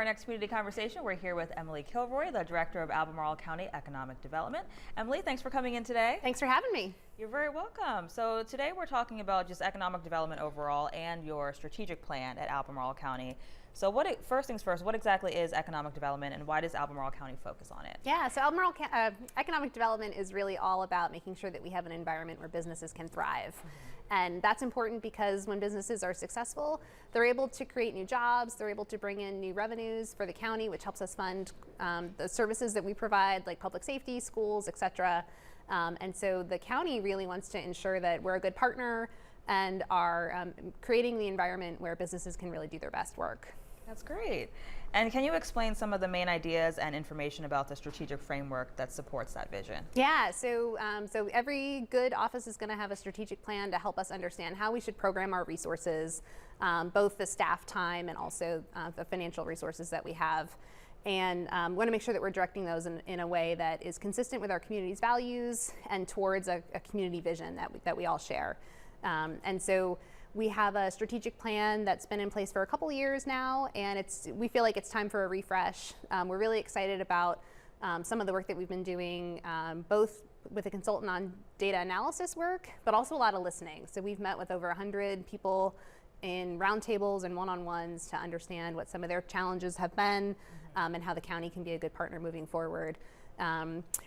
Our next community conversation, we're here with Emily Kilroy, the Director of Albemarle County Economic Development. Emily, thanks for coming in today. Thanks for having me. You're very welcome. So today we're talking about just economic development overall and your strategic plan at Albemarle County. So first things first, what exactly is economic development and why does Albemarle County focus on it? Yeah, so Albemarle economic development is really all about making sure that we have an environment where businesses can thrive. And that's important because when businesses are successful, they're able to create new jobs, they're able to bring in new revenues for the county, which helps us fund the services that we provide, like public safety, schools, et cetera. And so the county really wants to ensure that we're a good partner and are creating the environment where businesses can really do their best work. That's great. And can you explain some of the main ideas and information about the strategic framework that supports that vision? Yeah, so every good office is going to have a strategic plan to help us understand how we should program our resources, both the staff time and also the financial resources that we have. And we want to make sure that we're directing those in a way that is consistent with our community's values and towards a community vision that we all share. And so we have a strategic plan that's been in place for a couple of years now, and we feel like it's time for a refresh. We're really excited about some of the work that we've been doing, both with a consultant on data analysis work, but also a lot of listening. So we've met with over 100 people in roundtables and one-on-ones to understand what some of their challenges have been and how the county can be a good partner moving forward.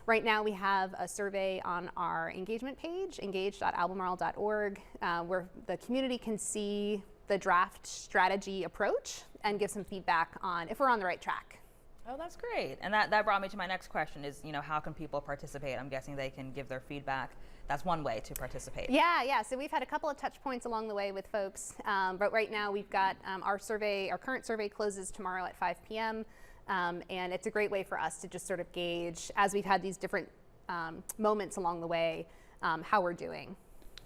Right now we have a survey on our engagement page, engage.albemarle.org, where the community can see the draft strategy approach and give some feedback on if we're on the right track. Oh, that's great. And that brought me to my next question is, how can people participate? I'm guessing they can give their feedback. That's one way to participate. Yeah. So we've had a couple of touch points along the way with folks, but right now we've got our current survey closes tomorrow at 5 p.m. And it's a great way for us to just sort of gauge, as we've had these different moments along the way, how we're doing.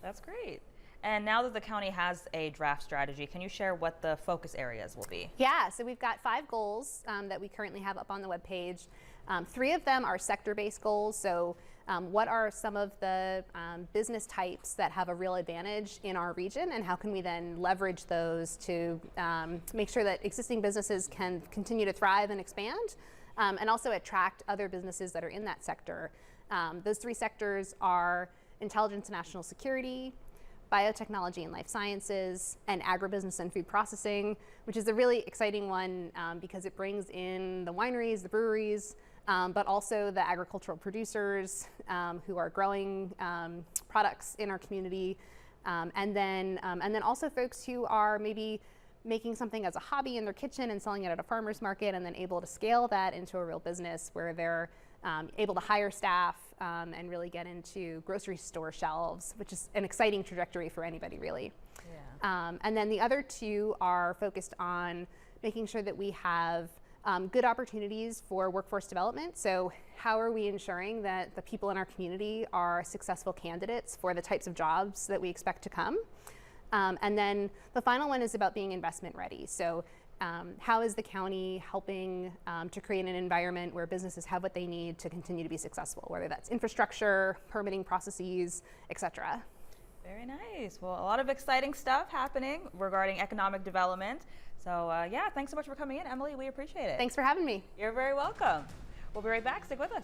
That's great. And now that the county has a draft strategy, can you share what the focus areas will be? Yeah, so we've got 5 goals that we currently have up on the webpage. 3 of them are sector-based goals. So what are some of the business types that have a real advantage in our region, and how can we then leverage those to make sure that existing businesses can continue to thrive and expand, and also attract other businesses that are in that sector. Those 3 sectors are intelligence and national security, biotechnology and life sciences, and agribusiness and food processing, which is a really exciting one because it brings in the wineries, the breweries, but also the agricultural producers who are growing products in our community, and then also folks who are maybe making something as a hobby in their kitchen and selling it at a farmer's market, and then able to scale that into a real business where they're able to hire staff and really get into grocery store shelves, which is an exciting trajectory for anybody, really. Yeah. And then the other 2 are focused on making sure that we have good opportunities for workforce development. So how are we ensuring that the people in our community are successful candidates for the types of jobs that we expect to come? And then the final one is about being investment ready. So how is the county helping to create an environment where businesses have what they need to continue to be successful, whether that's infrastructure, permitting processes, et cetera. Very nice. Well, a lot of exciting stuff happening regarding economic development. So yeah, thanks so much for coming in, Emily. We appreciate it. Thanks for having me. You're very welcome. We'll be right back. Stick with us.